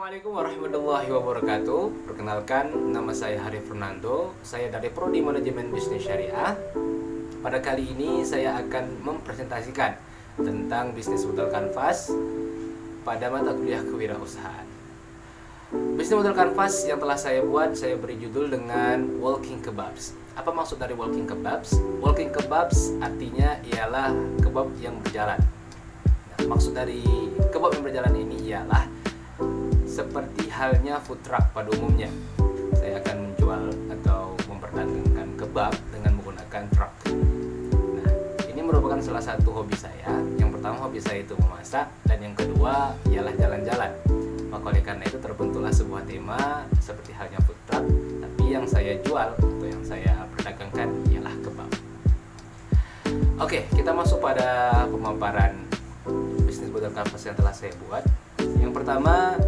Assalamualaikum warahmatullahi wabarakatuh. Perkenalkan, nama saya Hari Fernando. Saya dari Prodi Manajemen Bisnis Syariah. Pada kali ini saya akan mempresentasikan tentang bisnis modal kanvas pada mata kuliah kewirausahaan. Bisnis modal kanvas yang telah saya buat, saya beri judul dengan Walking Kebabs. Apa maksud dari Walking Kebabs? Walking Kebabs artinya ialah kebab yang berjalan. Nah, maksud dari kebab yang berjalan ini ialah seperti halnya food truck pada umumnya. Saya akan menjual atau memperdagangkan kebab dengan menggunakan truk. Nah, ini merupakan salah satu hobi saya. Yang pertama, hobi saya itu memasak, dan yang kedua ialah jalan-jalan. Maka oleh karena itu terbentuklah sebuah tema seperti halnya food truck, tapi yang saya jual atau yang saya perdagangkan ialah kebab. Oke, kita masuk pada pemaparan bisnis modal kanvas yang telah saya buat. Yang pertama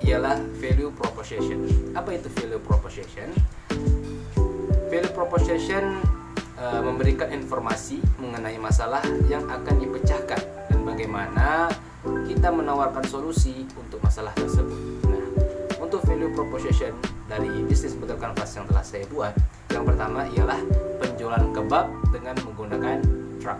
ialah value proposition. Apa itu value proposition? Value proposition memberikan informasi mengenai masalah yang akan dipecahkan dan bagaimana kita menawarkan solusi untuk masalah tersebut. Nah, untuk value proposition dari bisnis modal kanvas yang telah saya buat, yang pertama ialah penjualan kebab dengan menggunakan truk.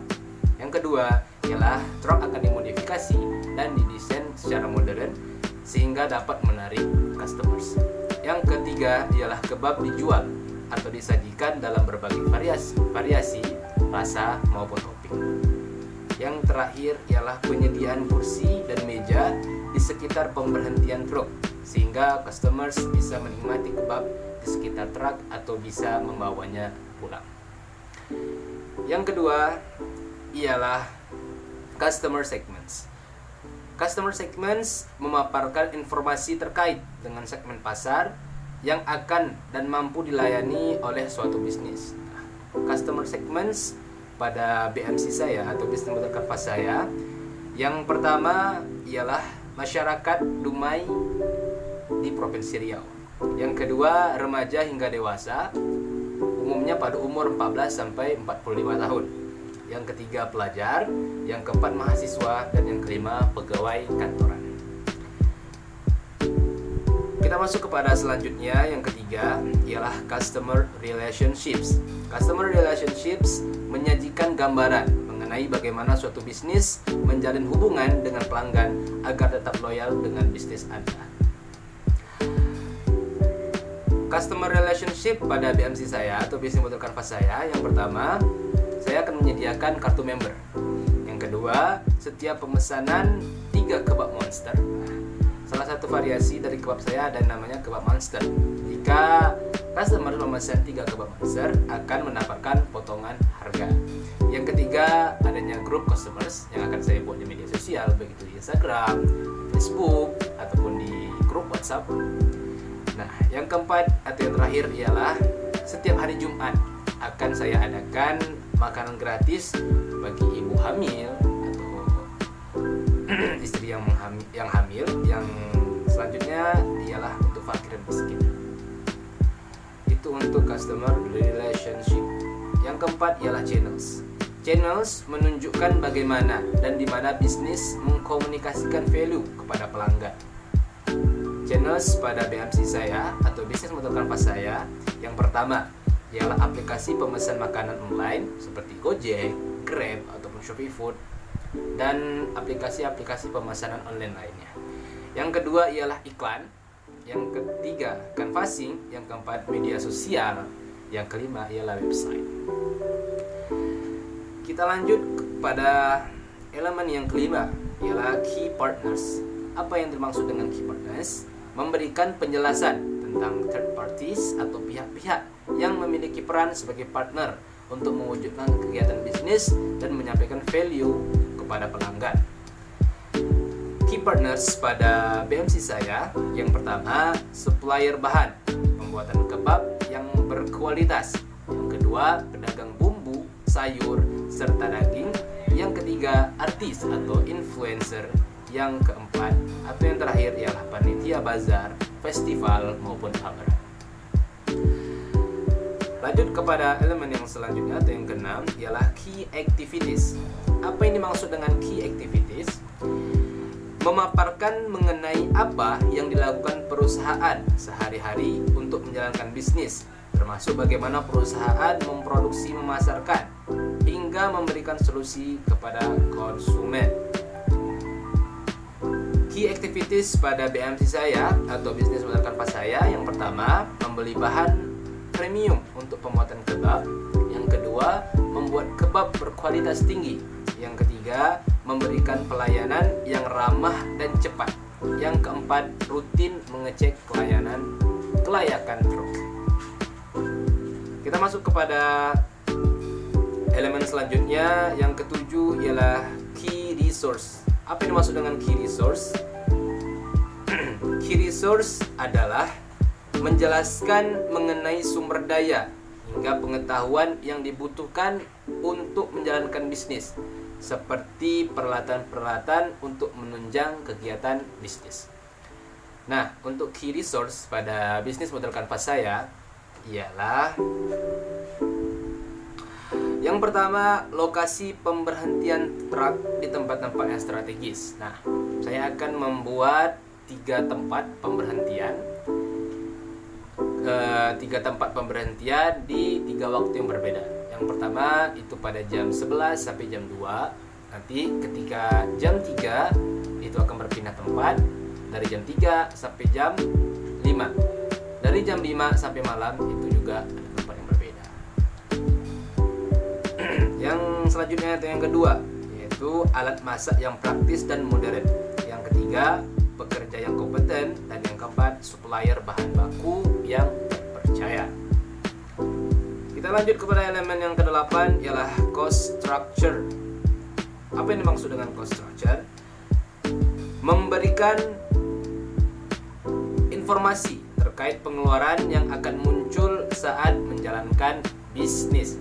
Yang kedua ialah truk akan dimodifikasi dan didesain secara modern sehingga dapat menarik customers. Yang ketiga ialah kebab dijual atau disajikan dalam berbagai variasi rasa maupun topping. Yang terakhir ialah penyediaan kursi dan meja di sekitar pemberhentian truk sehingga customers bisa menikmati kebab di sekitar truk atau bisa membawanya pulang. Yang kedua ialah customer segments. Customer segments memaparkan informasi terkait dengan segmen pasar yang akan dan mampu dilayani oleh suatu bisnis. Customer segments pada BMC saya atau bisnis modal kanvas saya, yang pertama ialah masyarakat Dumai di Provinsi Riau. Yang kedua remaja hingga dewasa, umumnya pada umur 14 sampai 45 tahun. Yang ketiga pelajar, yang keempat mahasiswa, dan yang kelima pegawai kantoran. Kita masuk kepada selanjutnya, yang ketiga ialah customer relationships. Customer relationships menyajikan gambaran mengenai bagaimana suatu bisnis menjalin hubungan dengan pelanggan agar tetap loyal dengan bisnis Anda. Customer relationship pada BMC saya atau bisnis modal kanvas saya, yang pertama, saya akan menyediakan kartu member. Yang kedua, setiap pemesanan 3 kebab monster. Salah satu variasi dari kebab saya ada namanya kebab monster. Jika customer memesan 3 kebab monster, akan mendapatkan potongan harga. Yang ketiga, adanya grup customers yang akan saya buat di media sosial, baik itu di Instagram, Facebook, ataupun di grup WhatsApp. Nah, yang keempat atau yang terakhir ialah setiap hari Jumat akan saya adakan makanan gratis bagi ibu hamil atau istri yang hamil. Yang selanjutnya ialah untuk fakir dan miskin. Itu untuk customer relationship. Yang keempat ialah channels. Channels menunjukkan bagaimana dan di mana bisnis mengkomunikasikan value kepada pelanggan. Channels pada BMC saya atau bisnis modal kanvas saya, yang pertama ialah aplikasi pemesan makanan online seperti Gojek, Grab, ataupun Shopee Food, dan aplikasi-aplikasi pemesanan online lainnya. Yang kedua ialah iklan. Yang ketiga canvassing. Yang keempat media sosial. Yang kelima ialah website. Kita lanjut kepada elemen yang kelima, ialah key partners. Apa yang dimaksud dengan key partners? Memberikan penjelasan tentang third parties atau pihak-pihak yang memiliki peran sebagai partner untuk mewujudkan kegiatan bisnis dan menyampaikan value kepada pelanggan. Key partners pada BMC saya, yang pertama supplier bahan pembuatan kebab yang berkualitas. Yang kedua pedagang bumbu, sayur, serta daging. Yang ketiga artis atau influencer. Yang keempat atau yang terakhir ialah panitia bazar, festival maupun pameran. Lanjut kepada elemen yang selanjutnya atau yang keenam ialah key activities. Apa yang dimaksud dengan key activities? memaparkan mengenai apa yang dilakukan perusahaan sehari-hari untuk menjalankan bisnis, termasuk bagaimana perusahaan memproduksi, memasarkan, hingga memberikan solusi kepada konsumen. Key activities pada BMC saya atau bisnis modal kanvas saya, yang pertama, membeli bahan premium untuk pembuatan kebab. Yang kedua, membuat kebab berkualitas tinggi. Yang ketiga, memberikan pelayanan yang ramah dan cepat. Yang keempat, rutin mengecek kelayakan truk. Kita masuk kepada elemen selanjutnya. Yang ketujuh ialah key resource. Apa yang dimaksud dengan key resource? Key resource adalah menjelaskan mengenai sumber daya hingga pengetahuan yang dibutuhkan untuk menjalankan bisnis, seperti peralatan-peralatan untuk menunjang kegiatan bisnis. Nah, untuk key resource pada bisnis modal kanvas saya ialah yang pertama, lokasi pemberhentian truk di tempat-tempat yang strategis. Nah, saya akan membuat 3 tempat pemberhentian di 3 waktu yang berbeda. Yang pertama itu pada jam 11 sampai jam 2. Nanti ketika jam 3 itu akan berpindah tempat dari jam 3 sampai jam 5. Dari jam 5 sampai malam itu juga ada tempat yang berbeda. Yang selanjutnya itu yang kedua, yaitu alat masak yang praktis dan modern. Yang ketiga, pekerja yang kompeten. Dan yang keempat, supplier bahan baku yang terpercaya. Kita lanjut kepada elemen yang ke-8, ialah cost structure. Apa yang dimaksud dengan cost structure? Memberikan informasi terkait pengeluaran yang akan muncul saat menjalankan bisnis.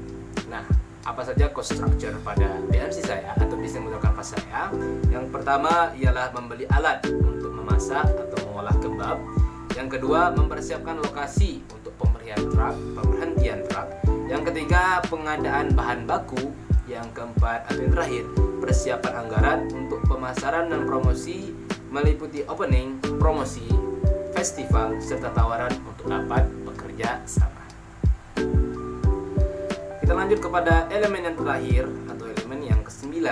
Nah, apa saja cost structure pada BMC saya atau bisnis modal kanvas saya? Yang pertama ialah membeli alat untuk memasak atau mengolah kebab. Yang kedua, mempersiapkan lokasi untuk pemberhentian truk. Yang ketiga, pengadaan bahan baku. Yang keempat atau yang terakhir, persiapan anggaran untuk pemasaran dan promosi, meliputi opening, promosi, festival, serta tawaran untuk dapat bekerja sama. Kita lanjut kepada elemen yang terakhir atau elemen yang ke-9,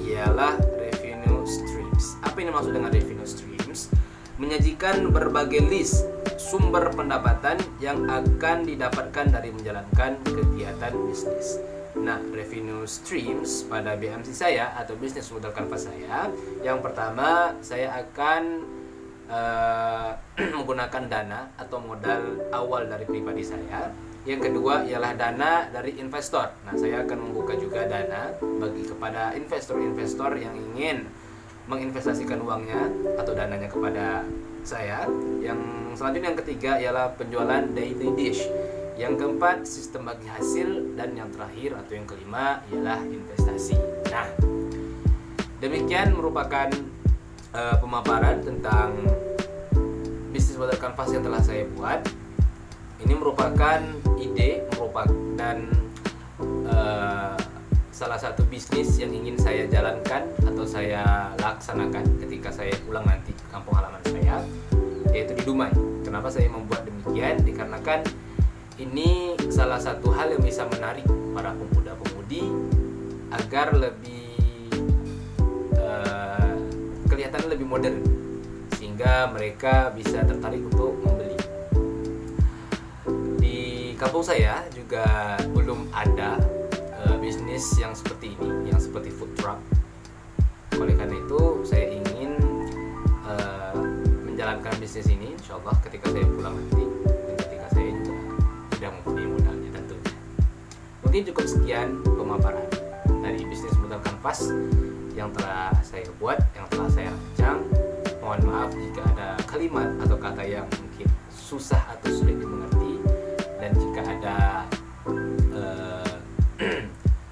ialah revenue streams. Apa yang dimaksud dengan revenue streams? Menyajikan berbagai list sumber pendapatan yang akan didapatkan dari menjalankan kegiatan bisnis. Nah, revenue streams pada BMC saya atau bisnis modal kanvas saya, yang pertama saya akan menggunakan dana atau modal awal dari pribadi saya. Yang kedua ialah dana dari investor. Nah, saya akan membuka juga dana bagi kepada investor-investor yang ingin menginvestasikan uangnya atau dananya kepada saya. Yang selanjutnya yang ketiga ialah penjualan daily dish. Yang keempat, sistem bagi hasil. Dan yang terakhir atau yang kelima ialah investasi. Nah, demikian merupakan pemaparan tentang bisnis modal kanvas yang telah saya buat. Ini merupakan ide dan salah satu bisnis yang ingin saya jalankan atau saya laksanakan ketika saya pulang nanti ke kampung halaman saya, yaitu di Dumai. Kenapa saya membuat demikian? Dikarenakan ini salah satu hal yang bisa menarik para pemuda-pemudi agar lebih kelihatan lebih modern, sehingga mereka bisa tertarik untuk membeli. Di kampung saya juga belum ada bisnis yang seperti ini, yang seperti food truck. Oleh karena itu saya ingin menjalankan bisnis ini, insya Allah ketika saya pulang nanti dan ketika saya juga sudah mempunyai modalnya tentunya. Mungkin cukup sekian pemaparan dari bisnis modal kanvas yang telah saya buat, yang telah saya rancang. Mohon maaf jika ada kalimat atau kata yang mungkin susah atau sulit dimengerti, dan jika ada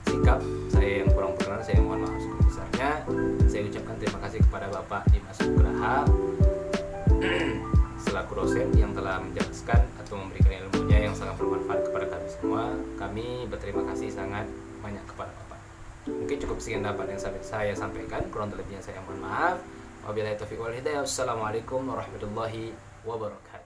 sikap saya yang kurang berkenan, saya mohon maaf sebesar-besarnya. Saya ucapkan terima kasih kepada Bapak Dimas Nugraha selaku dosen yang telah menjelaskan atau memberikan ilmunya yang sangat bermanfaat kepada kami semua. Kami berterima kasih sangat banyak kepada Bapak. Mungkin cukup sekian dapat yang saya sampaikan, kurang lebihnya saya mohon maaf. Wabillahi taufiq wal hidayah. Wassalamualaikum warahmatullahi wabarakatuh.